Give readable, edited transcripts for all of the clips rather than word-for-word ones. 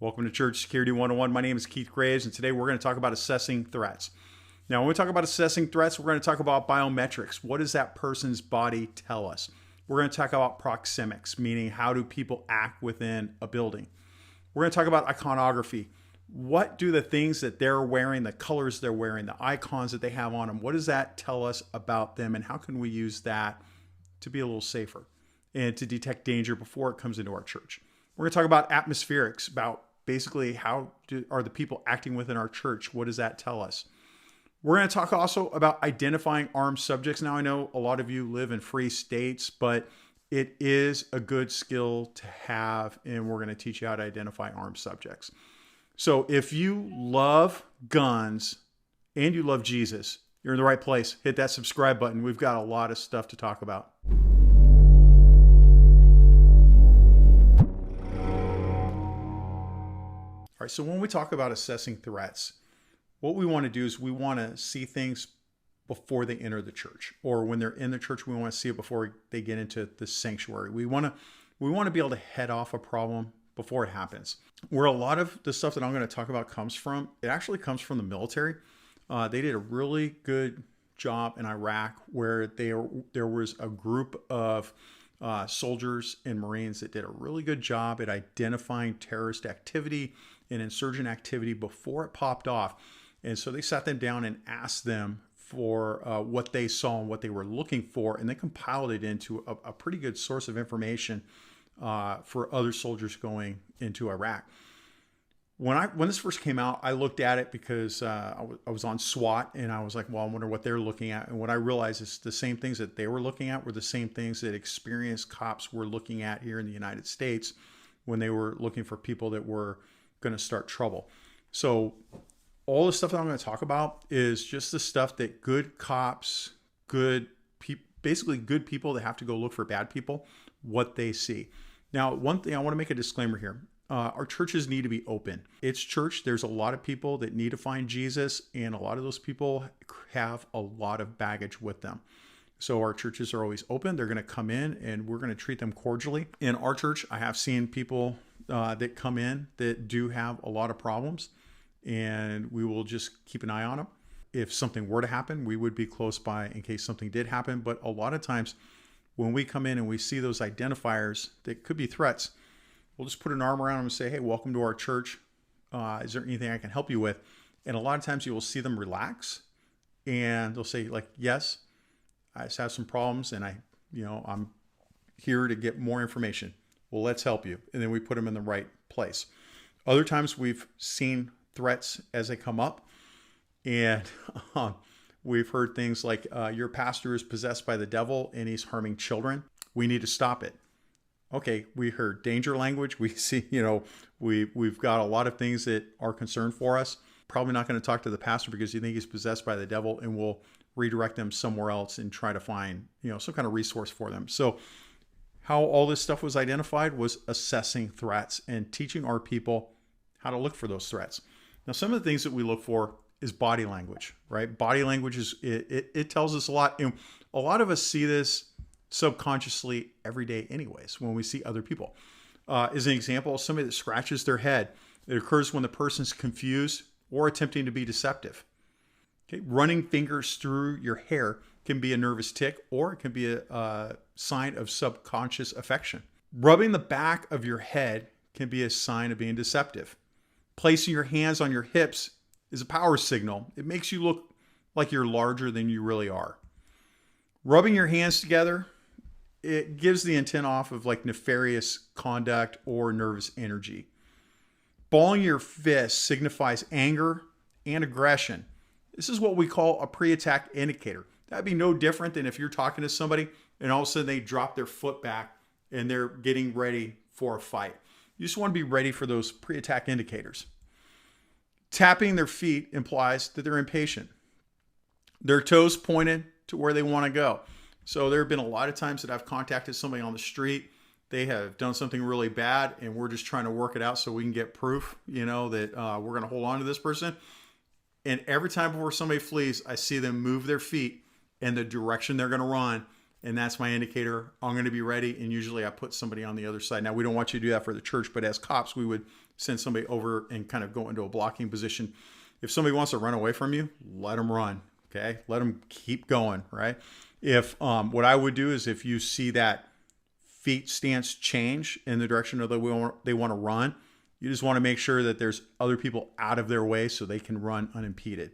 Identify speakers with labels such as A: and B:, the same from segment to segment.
A: Welcome to Church Security 101. My name is Keith Graves, and today we're going to talk about assessing threats. Now, when we talk about assessing threats, we're going to talk about biometrics. What does that person's body tell us? We're going to talk about proxemics, meaning how do people act within a building. We're going to talk about iconography. What do the things that they're wearing, the colors they're wearing, the icons that they have on them, what does that tell us about them, and how can we use that to be a little safer and to detect danger before it comes into our church? We're going to talk about atmospherics, about basically are the people acting within our church? What does that tell us? We're going to talk also about identifying armed subjects. Now, I know a lot of you live in free states, but it is a good skill to have, and we're going to teach you how to identify armed subjects. So if you love guns and you love Jesus, you're in the right place. Hit that subscribe button. We've got a lot of stuff to talk about. All right, so when we talk about assessing threats, what we want to do is we want to see things before they enter the church, or when they're in the church, we want to see it before they get into the sanctuary. We want to be able to head off a problem before it happens. Where a lot of the stuff that I'm going to talk about comes from, it actually comes from the military. They did a really good job in Iraq where there was a group of soldiers and Marines that did a really good job at identifying terrorist activity and insurgent activity before it popped off. And so they sat them down and asked them for what they saw and what they were looking for, and they compiled it into a pretty good source of information for other soldiers going into Iraq. When this first came out, I looked at it because I was on SWAT, and I was like, well, I wonder what they're looking at. And what I realized is the same things that they were looking at were the same things that experienced cops were looking at here in the United States when they were looking for people that were going to start trouble. So all the stuff that I'm going to talk about is just the stuff that good cops, basically good people that have to go look for bad people, what they see. Now, one thing I want to make a disclaimer here. Our churches need to be open. It's church. There's a lot of people that need to find Jesus, and a lot of those people have a lot of baggage with them. So our churches are always open. They're going to come in, and we're going to treat them cordially. In our church, I have seen people that come in that do have a lot of problems, and we will just keep an eye on them. If something were to happen, we would be close by in case something did happen. But a lot of times when we come in and we see those identifiers that could be threats, we'll just put an arm around them and say, hey, welcome to our church. Is there anything I can help you with? And a lot of times you will see them relax, and they'll say, like, yes, I just have some problems, and I'm here to get more information. Well, let's help you. And then we put them in the right place. Other times we've seen threats as they come up, and we've heard things like your pastor is possessed by the devil and he's harming children. We need to stop it. Okay, we heard danger language. We see, we've got a lot of things that are concerned for us. Probably not going to talk to the pastor because you think he's possessed by the devil, and we'll redirect them somewhere else and try to find, some kind of resource for them. So how all this stuff was identified was assessing threats and teaching our people how to look for those threats. Now, some of the things that we look for is body language, right? Body language it tells us a lot. And a lot of us see this subconsciously every day anyways, when we see other people. As an example, somebody that scratches their head, it occurs when the person's confused or attempting to be deceptive. Okay, running fingers through your hair can be a nervous tic, or it can be a sign of subconscious affection. Rubbing the back of your head can be a sign of being deceptive. Placing your hands on your hips is a power signal. It makes you look like you're larger than you really are. Rubbing your hands together, it gives the intent off of like nefarious conduct or nervous energy. Balling your fist signifies anger and aggression. This is what we call a pre-attack indicator. That'd be no different than if you're talking to somebody and all of a sudden they drop their foot back and they're getting ready for a fight. You just want to be ready for those pre-attack indicators. Tapping their feet implies that they're impatient. Their toes pointed to where they want to go. So there have been a lot of times that I've contacted somebody on the street. They have done something really bad, and we're just trying to work it out so we can get proof, that we're going to hold on to this person. And every time before somebody flees, I see them move their feet in the direction they're going to run. And that's my indicator. I'm going to be ready. And usually I put somebody on the other side. Now, we don't want you to do that for the church, but as cops, we would send somebody over and kind of go into a blocking position. If somebody wants to run away from you, let them run. Okay, let them keep going. Right. If what I would do is if you see that feet stance change in the direction of they want to run, you just want to make sure that there's other people out of their way so they can run unimpeded.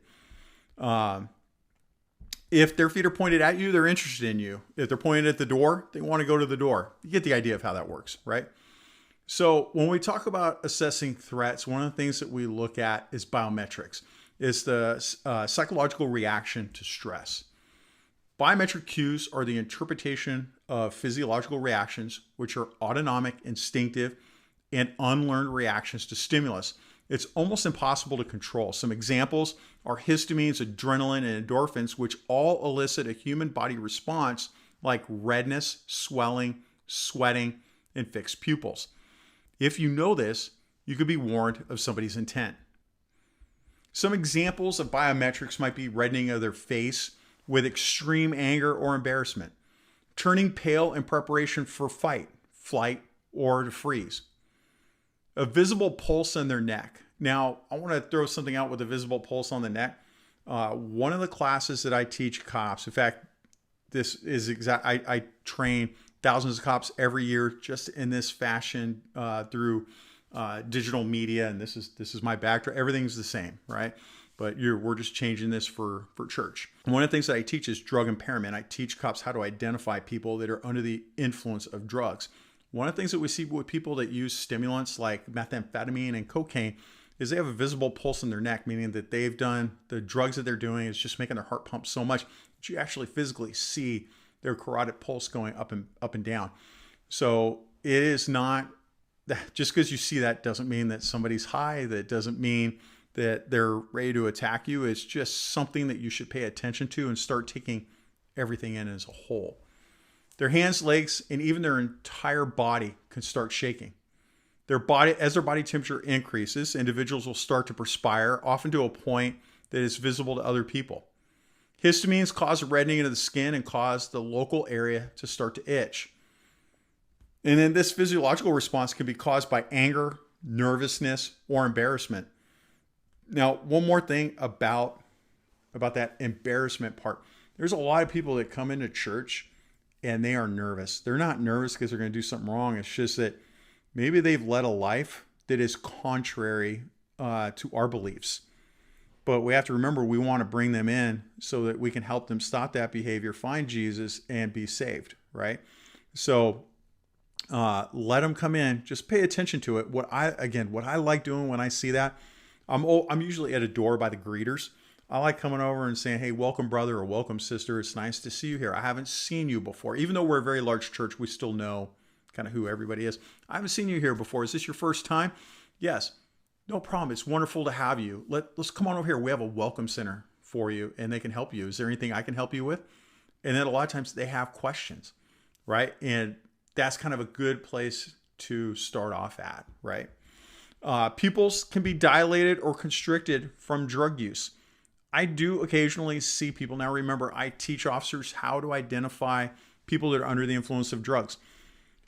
A: If their feet are pointed at you, they're interested in you. If they're pointed at the door, they want to go to the door. You get the idea of how that works, right? So when we talk about assessing threats, one of the things that we look at is biometrics. It's the psychological reaction to stress. Biometric cues are the interpretation of physiological reactions, which are autonomic, instinctive, and unlearned reactions to stimulus. It's almost impossible to control. Some examples are histamines, adrenaline, and endorphins, which all elicit a human body response like redness, swelling, sweating, and fixed pupils. If you know this, you could be warned of somebody's intent. Some examples of biometrics might be reddening of their face with extreme anger or embarrassment, turning pale in preparation for fight, flight, or to freeze. A visible pulse in their neck. Now, I want to throw something out with a visible pulse on the neck. One of the classes that I teach cops, in fact, this is exact. I train thousands of cops every year just in this fashion through digital media, and this is my backdrop. Everything's the same, right? But we're just changing this for church. One of the things that I teach is drug impairment. I teach cops how to identify people that are under the influence of drugs. One of the things that we see with people that use stimulants like methamphetamine and cocaine is they have a visible pulse in their neck, meaning that they've done the drugs that they're doing is just making their heart pump so much that you actually physically see their carotid pulse going up and down. So it is not that just because you see that doesn't mean that somebody's high. That doesn't mean that they're ready to attack you. It's just something that you should pay attention to and start taking everything in as a whole. Their hands, legs, and even their entire body can start shaking. As their body temperature increases, individuals will start to perspire, often to a point that is visible to other people. Histamines cause reddening of the skin and cause the local area to start to itch. And then this physiological response can be caused by anger, nervousness, or embarrassment. Now, one more thing about that embarrassment part. There's a lot of people that come into church and they are nervous. They're not nervous because they're going to do something wrong. It's just that maybe they've led a life that is contrary to our beliefs. But we have to remember we want to bring them in so that we can help them stop that behavior, find Jesus, and be saved, right? So let them come in. Just pay attention to it. What I like doing when I see that, I'm usually at a door by the greeters. I like coming over and saying, hey, welcome brother or welcome sister. It's nice to see you here. I haven't seen you before. Even though we're a very large church, we still know kind of who everybody is. I haven't seen you here before. Is this your first time? Yes. No problem. It's wonderful to have you. Let's come on over here. We have a welcome center for you and they can help you. Is there anything I can help you with? And then a lot of times they have questions, right? And that's kind of a good place to start off at, right? Pupils can be dilated or constricted from drug use. I do occasionally see people. Now remember, I teach officers how to identify people that are under the influence of drugs.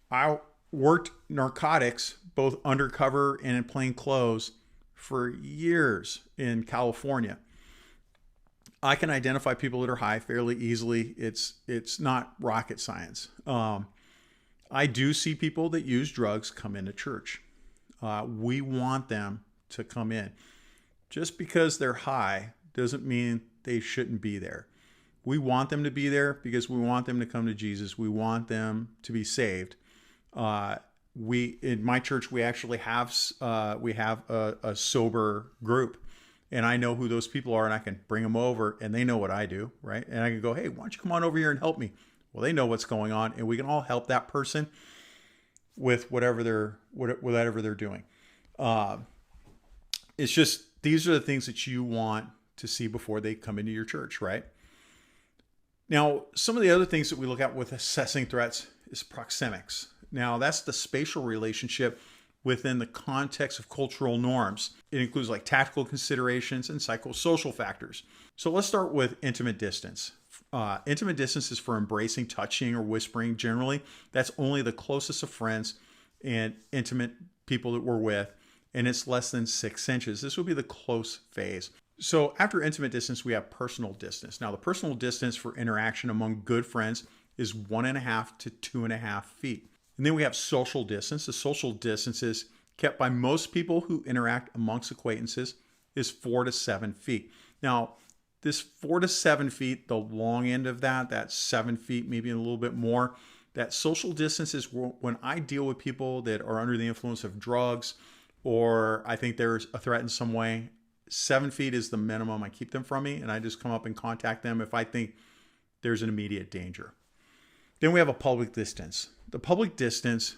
A: I worked narcotics, both undercover and in plain clothes, for years in California. I can identify people that are high fairly easily. It's not rocket science. I do see people that use drugs come into church. We want them to come in. Just because they're high doesn't mean they shouldn't be there. We want them to be there because we want them to come to Jesus. We want them to be saved. In my church, we actually have a sober group, and I know who those people are, and I can bring them over, and they know what I do, right? And I can go, hey, why don't you come on over here and help me? Well, they know what's going on, and we can all help that person with whatever they're doing. It's just these are the things that you want to see before they come into your church, right? Now, some of the other things that we look at with assessing threats is proxemics. Now, that's the spatial relationship within the context of cultural norms. It includes like tactical considerations and psychosocial factors. So let's start with intimate distance. Intimate distance is for embracing, touching, or whispering. Generally, that's only the closest of friends and intimate people that we're with. and it's less than 6 inches. This would be the close phase. So after intimate distance, we have personal distance. Now, the personal distance for interaction among good friends is 1.5 to 2.5 feet. And then we have social distance. The social distance is kept by most people who interact amongst acquaintances is 4 to 7 feet. Now, this 4 to 7 feet, the long end of that, that's 7 feet, maybe a little bit more. That social distance is when I deal with people that are under the influence of drugs, or I think there's a threat in some way. 7 feet is the minimum. I keep them from me, and I just come up and contact them if I think there's an immediate danger. Then we have a public distance. The public distance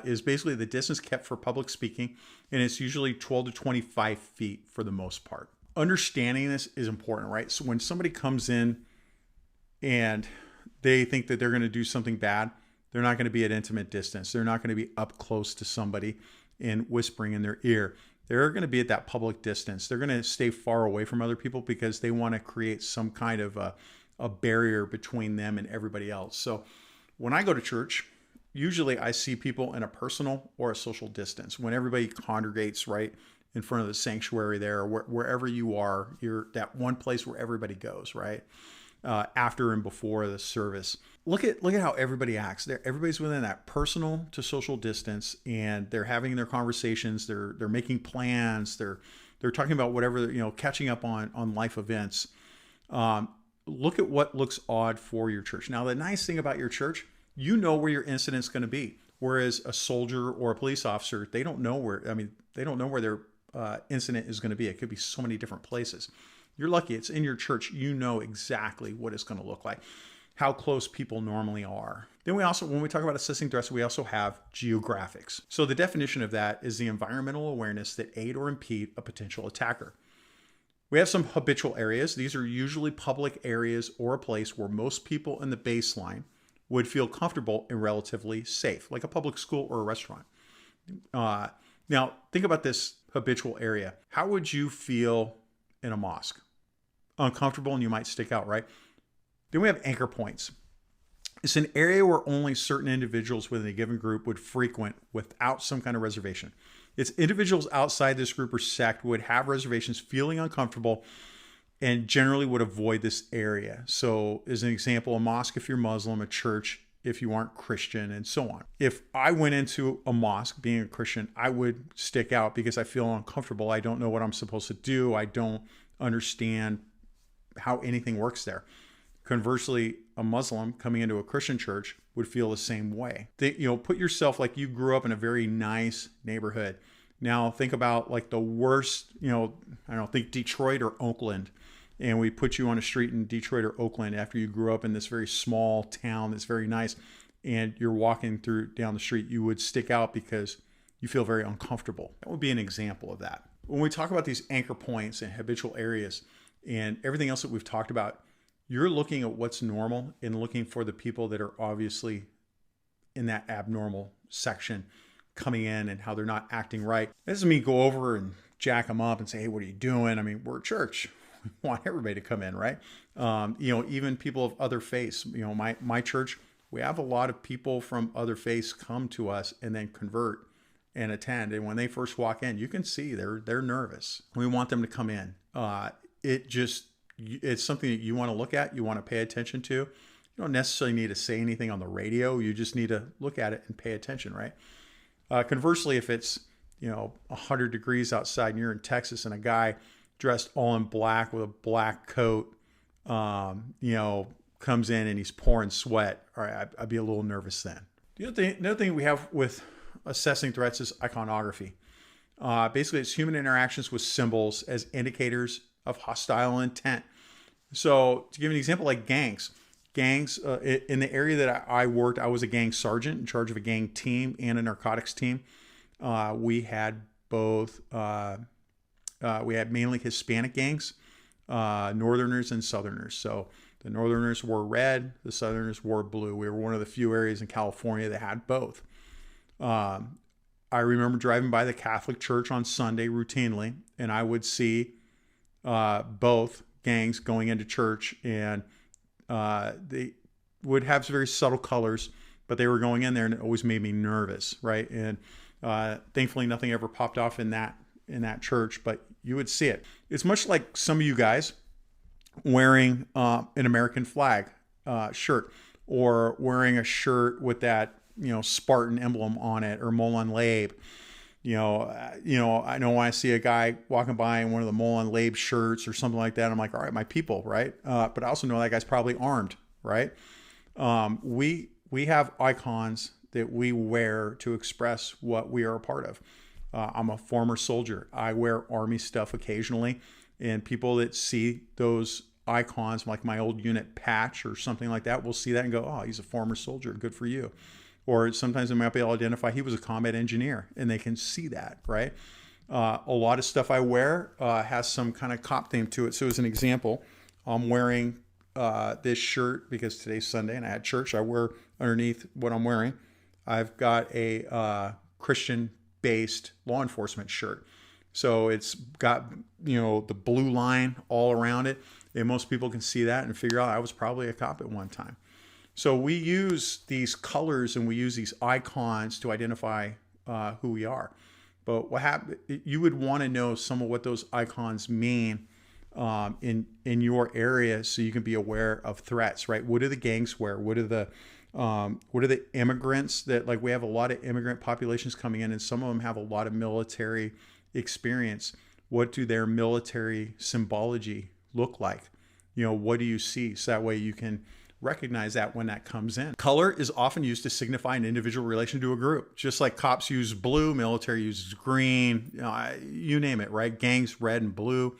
A: is basically the distance kept for public speaking, and it's usually 12 to 25 feet for the most part. Understanding this is important, right? So when somebody comes in and they think that they're going to do something bad, they're not going to be at intimate distance. They're not going to be up close to somebody and whispering in their ear. They're going to be at that public distance. They're going to stay far away from other people because they want to create some kind of a barrier between them and everybody else. So when I go to church, usually I see people in a personal or a social distance. When everybody congregates right in front of the sanctuary there, or wherever you are, you're that one place where everybody goes, right? After and before the service. Look at how everybody acts. Everybody's within that personal to social distance, and they're having their conversations. They're making plans. They're talking about whatever, catching up on life events. Look at what looks odd for your church. Now, the nice thing about your church, you know where your incident's going to be. Whereas a soldier or a police officer, they don't know where their incident is going to be. It could be so many different places. You're lucky it's in your church. You know exactly what it's going to look like, how close people normally are. Then when we talk about assessing threats, we also have geographics. So the definition of that is the environmental awareness that aid or impede a potential attacker. We have some habitual areas. These are usually public areas or a place where most people in the baseline would feel comfortable and relatively safe, like a public school or a restaurant. Now, think about this habitual area. How would you feel in a mosque? Uncomfortable, and you might stick out, right? Then we have anchor points. It's an area where only certain individuals within a given group would frequent without some kind of reservation. It's individuals outside this group or sect would have reservations, feeling uncomfortable, and generally would avoid this area. So as an example, a mosque if you're Muslim, a church if you aren't Christian, and so on. If I went into a mosque being a Christian, I would stick out because I feel uncomfortable. I don't know what I'm supposed to do. I don't understand how anything works there. Conversely, a Muslim coming into a Christian church would feel the same way. Put yourself like you grew up in a very nice neighborhood. Now think about like the worst, think Detroit or Oakland. And we put you on a street in Detroit or Oakland after you grew up in this very small town that's very nice, and you're walking down the street, you would stick out because you feel very uncomfortable. That would be an example of that. When we talk about these anchor points and habitual areas and everything else that we've talked about, you're looking at what's normal and looking for the people that are obviously in that abnormal section coming in and how they're not acting right. That doesn't mean go over and jack them up and say, hey, what are you doing? I mean, we're a church. We want everybody to come in, right? Even people of other faiths. My church, we have a lot of people from other faiths come to us and then convert and attend. And when they first walk in, you can see they're nervous. We want them to come in. It's something that you want to look at. You want to pay attention to. You don't necessarily need to say anything on the radio. You just need to look at it and pay attention, right? Conversely, if it's 100 degrees outside and you're in Texas and a guy dressed all in black with a black coat, comes in and he's pouring sweat, all right, I'd be a little nervous then. Another thing we have with assessing threats is iconography. Basically, it's human interactions with symbols as indicators of hostile intent. So to give an example, like gangs, in the area that I worked, I was a gang sergeant in charge of a gang team and a narcotics team. We had both... we had mainly Hispanic gangs, Northerners and Southerners. So the Northerners wore red, the Southerners wore blue. We were one of the few areas in California that had both. I remember driving by the Catholic Church on Sunday routinely, and I would see both gangs going into church, and they would have very subtle colors, but they were going in there, and it always made me nervous, right? And Thankfully, nothing ever popped off in that church, but you would see it. It's much like some of you guys wearing an American flag shirt, or wearing a shirt with that Spartan emblem on it, or Molon Labe. I know when I see a guy walking by in one of the Molon Labe shirts or something like that, I'm like, all right, my people, right? But I also know that guy's probably armed, right? We have icons that we wear to express what we are a part of. I'm a former soldier. I wear Army stuff occasionally, and people that see those icons, like my old unit patch or something like that, will see that and go, oh, he's a former soldier. Good for you. Or sometimes they might be able to identify he was a combat engineer, and they can see that, right? A lot of stuff I wear has some kind of cop theme to it. So as an example, I'm wearing this shirt because today's Sunday and I had church. I wear underneath what I'm wearing, I've got a Christian-based law enforcement shirt. So it's got, the blue line all around it. And most people can see that and figure out I was probably a cop at one time. So we use these colors and we use these icons to identify who we are. But what happened? You would want to know some of what those icons mean in your area, so you can be aware of threats. Right? What do the gangs wear? What are the immigrants that, like, we have a lot of immigrant populations coming in, and some of them have a lot of military experience. What do their military symbology look like? What do you see? So that way you can recognize that when that comes in. Color is often used to signify an individual relation to a group. Just like cops use blue, military uses green, you name it, right? Gangs, red and blue.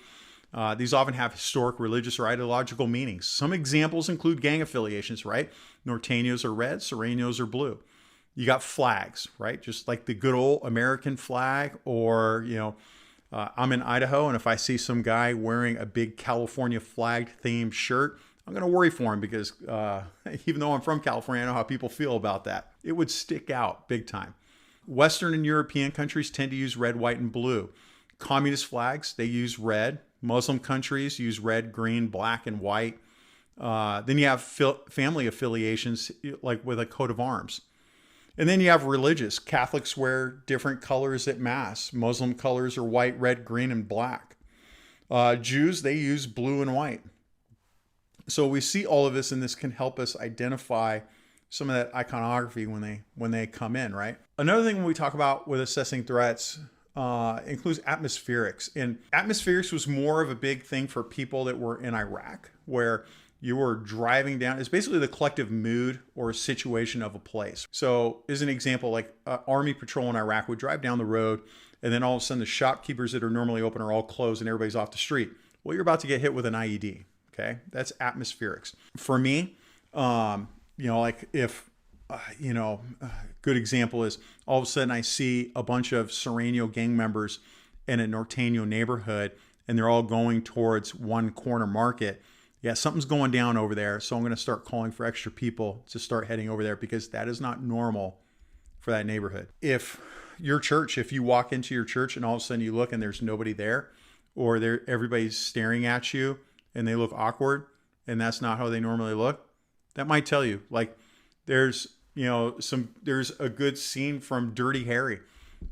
A: These often have historic, religious, or ideological meanings. Some examples include gang affiliations, right? Norteños are red, Sureños are blue. You got flags, right? Just like the good old American flag, or, I'm in Idaho, and if I see some guy wearing a big California flag themed shirt, I'm going to worry for him, because even though I'm from California, I know how people feel about that. It would stick out big time. Western and European countries tend to use red, white, and blue. Communist flags, they use red. Muslim countries use red, green, black, and white. Then you have family affiliations, like with a coat of arms. And then you have religious. Catholics wear different colors at Mass. Muslim colors are white, red, green, and black. Jews, they use blue and white. So we see all of this, and this can help us identify some of that iconography when they come in, right? Another thing when we talk about with assessing threats includes atmospherics. And atmospherics was more of a big thing for people that were in Iraq, where you were driving down. It's basically the collective mood or situation of a place. So as an example, like Army patrol in Iraq would drive down the road, and then all of a sudden the shopkeepers that are normally open are all closed and everybody's off the street. Well, you're about to get hit with an IED. Okay, that's atmospherics. For me, like if, good example is all of a sudden I see a bunch of Sureño gang members in a Norteño neighborhood, and they're all going towards one corner market. Yeah, something's going down over there. So I'm going to start calling for extra people to start heading over there, because that is not normal for that neighborhood. If you walk into your church and all of a sudden you look and there's nobody there, or everybody's staring at you and they look awkward, and that's not how they normally look, that might tell you, like, there's a good scene from Dirty Harry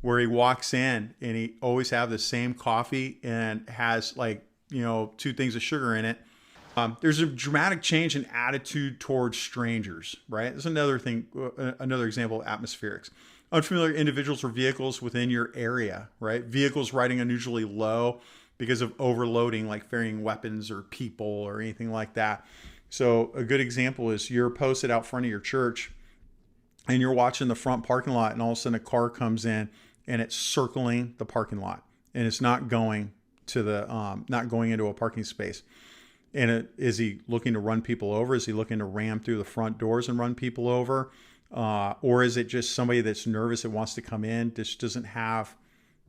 A: where he walks in and he always have the same coffee and has, like, 2 things of sugar in it. There's a dramatic change in attitude towards strangers, right? That's another thing, another example of atmospherics. Unfamiliar individuals or vehicles within your area, right? Vehicles riding unusually low because of overloading, like carrying weapons or people or anything like that. So a good example is you're posted out front of your church and you're watching the front parking lot, and all of a sudden a car comes in and it's circling the parking lot, and it's not going into a parking space. And is he looking to run people over? Is he looking to ram through the front doors and run people over? Or is it just somebody that's nervous that wants to come in, just doesn't have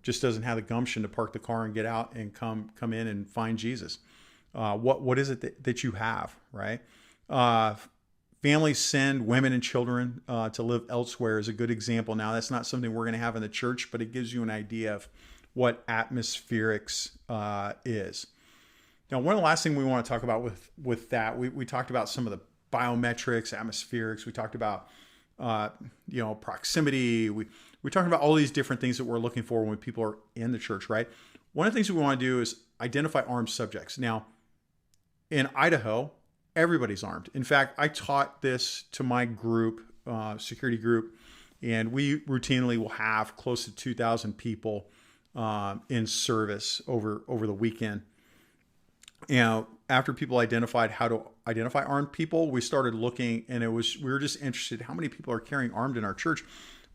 A: the gumption to park the car and get out and come in and find Jesus? What is it that you have, right? Families send women and children to live elsewhere is a good example. Now, that's not something we're going to have in the church, but it gives you an idea of what atmospherics is. Now, one of the last things we want to talk about with that, we talked about some of the biometrics, atmospherics. We talked about, proximity. we're talking about all these different things that we're looking for when people are in the church, right? One of the things that we want to do is identify armed subjects. Now, in Idaho, everybody's armed. In fact, I taught this to my group, security group, and we routinely will have close to 2,000 people in service over the weekend. After people identified how to identify armed people, we started looking, and we were just interested how many people are carrying armed in our church.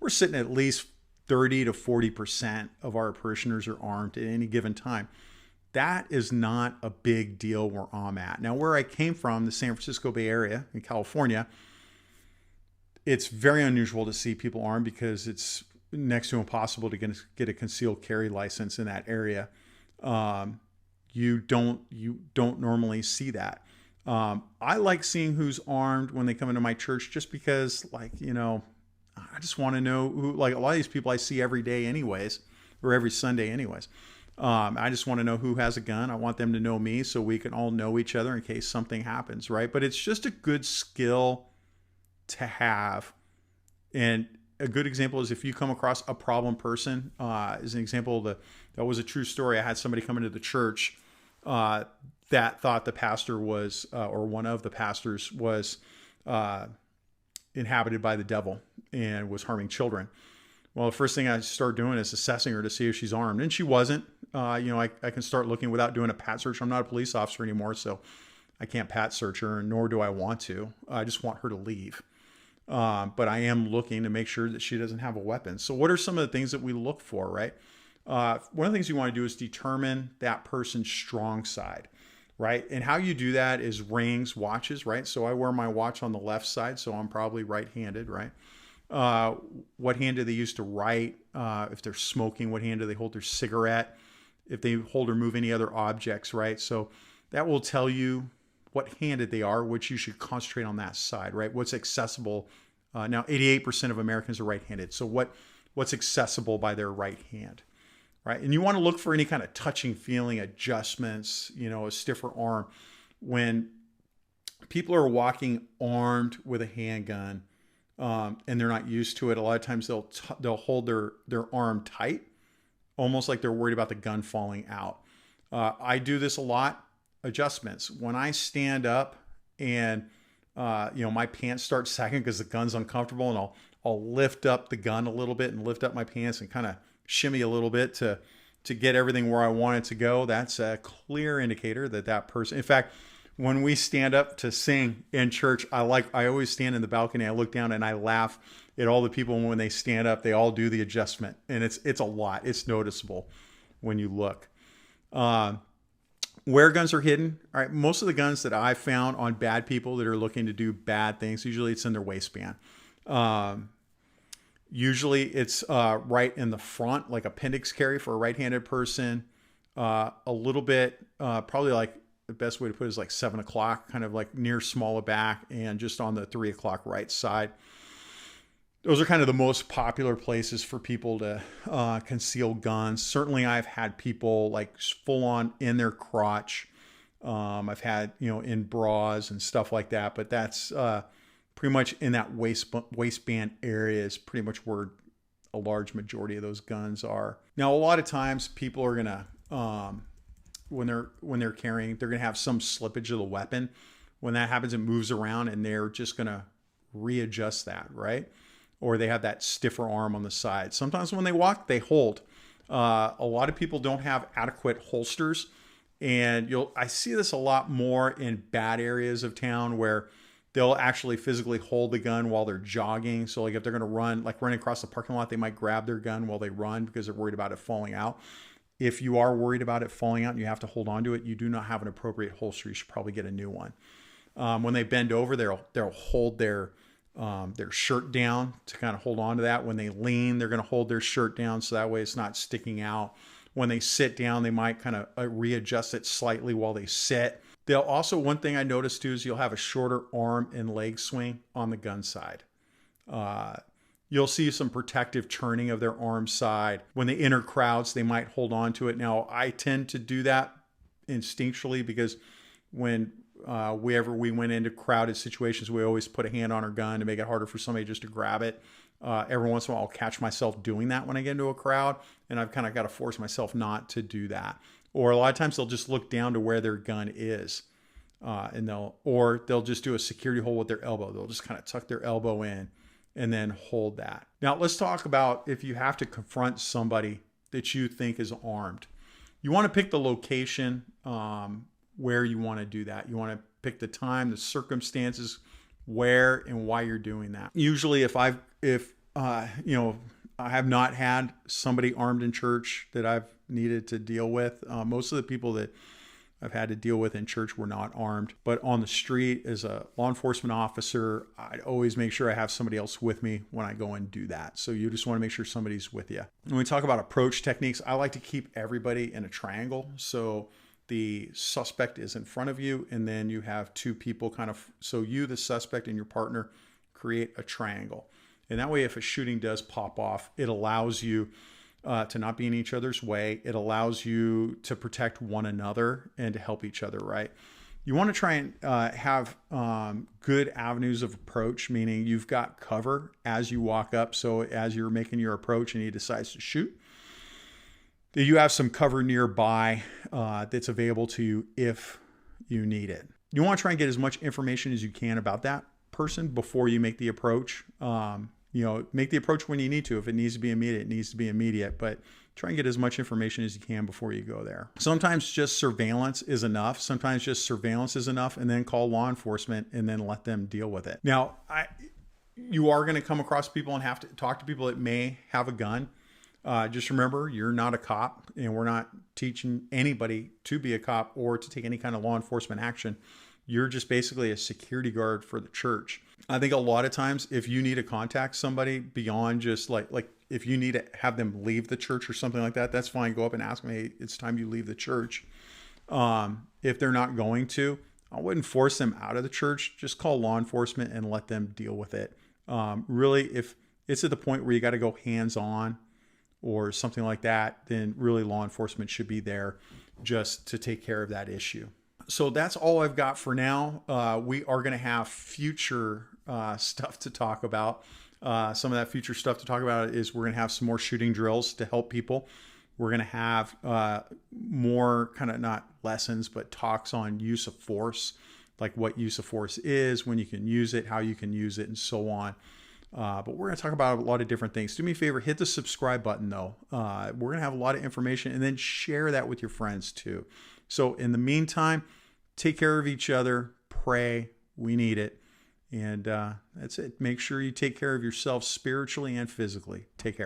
A: We're sitting at least 30 to 40% of our parishioners are armed at any given time. That is not a big deal where I'm at. Now, where I came from, the San Francisco Bay Area in California, it's very unusual to see people armed because it's next to impossible to get a concealed carry license in that area. You don't normally see that. I like seeing who's armed when they come into my church, just because, I just want to know who. Like, a lot of these people I see every day, anyways, or every Sunday, anyways. I just want to know who has a gun. I want them to know me so we can all know each other in case something happens, right? But it's just a good skill to have. And a good example is if you come across a problem person, as an example, that was a true story. I had somebody come into the church that thought the pastor was, or one of the pastors was inhabited by the devil and was harming children. Well, the first thing I start doing is assessing her to see if she's armed, and she wasn't. I can start looking without doing a pat search. I'm not a police officer anymore, so I can't pat search her, nor do I want to. I just want her to leave. But I am looking to make sure that she doesn't have a weapon. So what are some of the things that we look for, right? One of the things you want to do is determine that person's strong side, right? And how you do that is rings, watches, right? So I wear my watch on the left side, so I'm probably right-handed, right? What hand do they use to write? If they're smoking, what hand do they hold their cigarette? If they hold or move any other objects, right? So that will tell you what handed they are, which you should concentrate on that side, right? What's accessible. Now, 88% of Americans are right-handed. So what's accessible by their right hand, right? And you want to look for any kind of touching, feeling, adjustments, a stiffer arm. When people are walking armed with a handgun, and they're not used to it, a lot of times they'll hold their arm tight, almost like they're worried about the gun falling out. I do this a lot. Adjustments. When I stand up and my pants start sagging because the gun's uncomfortable, and I'll lift up the gun a little bit and lift up my pants and kind of shimmy a little bit to get everything where I want it to go. That's a clear indicator that person. In fact, when we stand up to sing in church, I always stand in the balcony. I look down and I laugh at all the people when they stand up. They all do the adjustment, and it's a lot. It's noticeable when you look. Where guns are hidden. All right, most of the guns that I found on bad people that are looking to do bad things, usually it's in their waistband. Usually it's right in the front, like appendix carry for a right-handed person. A little bit, probably like the best way to put it is like 7 o'clock, kind of like near smaller back, and just on the 3 o'clock right side. Those are kind of the most popular places for people to conceal guns. Certainly I've had people like full on in their crotch. I've had, in bras and stuff like that, but that's pretty much in that waistband area is pretty much where a large majority of those guns are. Now, a lot of times people are going to, when they're carrying, they're going to have some slippage of the weapon. When that happens, it moves around and they're just going to readjust that, right? Or they have that stiffer arm on the side. Sometimes when they walk, they hold. A lot of people don't have adequate holsters, and I see this a lot more in bad areas of town where they'll actually physically hold the gun while they're jogging. So like if they're going to running across the parking lot, they might grab their gun while they run because they're worried about it falling out. If you are worried about it falling out and you have to hold on to it, you do not have an appropriate holster. You should probably get a new one. When they bend over, they'll hold their shirt down to kind of hold on to that. When they lean, they're going to hold their shirt down so that way it's not sticking out. When they sit down, they might kind of readjust it slightly while they sit. They'll also, one thing I noticed too is you'll have a shorter arm and leg swing on the gun side. You'll see some protective turning of their arm side. When they enter crowds, they might hold on to it. Now, I tend to do that instinctually because whenever we went into crowded situations, we always put a hand on our gun to make it harder for somebody just to grab it. Every once in a while, I'll catch myself doing that when I get into a crowd, and I've kind of got to force myself not to do that. Or a lot of times they'll just look down to where their gun is, and they'll just do a security hold with their elbow. They'll just kind of tuck their elbow in and then hold that. Now let's talk about if you have to confront somebody that you think is armed. You want to pick the location where you want to do that. You want to pick the time, the circumstances, where and why you're doing that. Usually if I have not had somebody armed in church that I've needed to deal with. Most of the people that I've had to deal with in church were not armed. But on the street, as a law enforcement officer, I'd always make sure I have somebody else with me when I go and do that. So you just want to make sure somebody's with you. When we talk about approach techniques, I like to keep everybody in a triangle. So the suspect is in front of you, and then you have two people so you, the suspect, and your partner create a triangle. And that way, if a shooting does pop off, it allows you to not be in each other's way. It allows you to protect one another and to help each other, right? You want to try and have good avenues of approach, meaning you've got cover as you walk up. So as you're making your approach and he decides to shoot, that you have some cover nearby that's available to you if you need it. You want to try and get as much information as you can about that person before you make the approach. Make the approach when you need to. If it needs to be immediate, it needs to be immediate, but try and get as much information as you can before you go there. Sometimes just surveillance is enough. Sometimes just surveillance is enough, and then call law enforcement and then let them deal with it. Now, you are going to come across people and have to talk to people that may have a gun. Just remember, you're not a cop, and we're not teaching anybody to be a cop or to take any kind of law enforcement action. You're just basically a security guard for the church. I think a lot of times if you need to contact somebody beyond just like if you need to have them leave the church or something like that, that's fine. Go up and ask them, hey, it's time you leave the church. If they're not going to, I wouldn't force them out of the church. Just call law enforcement and let them deal with it. Really, if it's at the point where you got to go hands-on or something like that, then really law enforcement should be there just to take care of that issue. So that's all I've got for now. We are going to have future stuff to talk about. Some of that future stuff to talk about is we're going to have some more shooting drills to help people. We're going to have more kind of not lessons, but talks on use of force, like what use of force is, when you can use it, how you can use it, and so on. But we're going to talk about a lot of different things. Do me a favor, hit the subscribe button though. We're going to have a lot of information, and then share that with your friends too. So in the meantime, take care of each other, pray, we need it. And that's it. Make sure you take care of yourself spiritually and physically. Take care.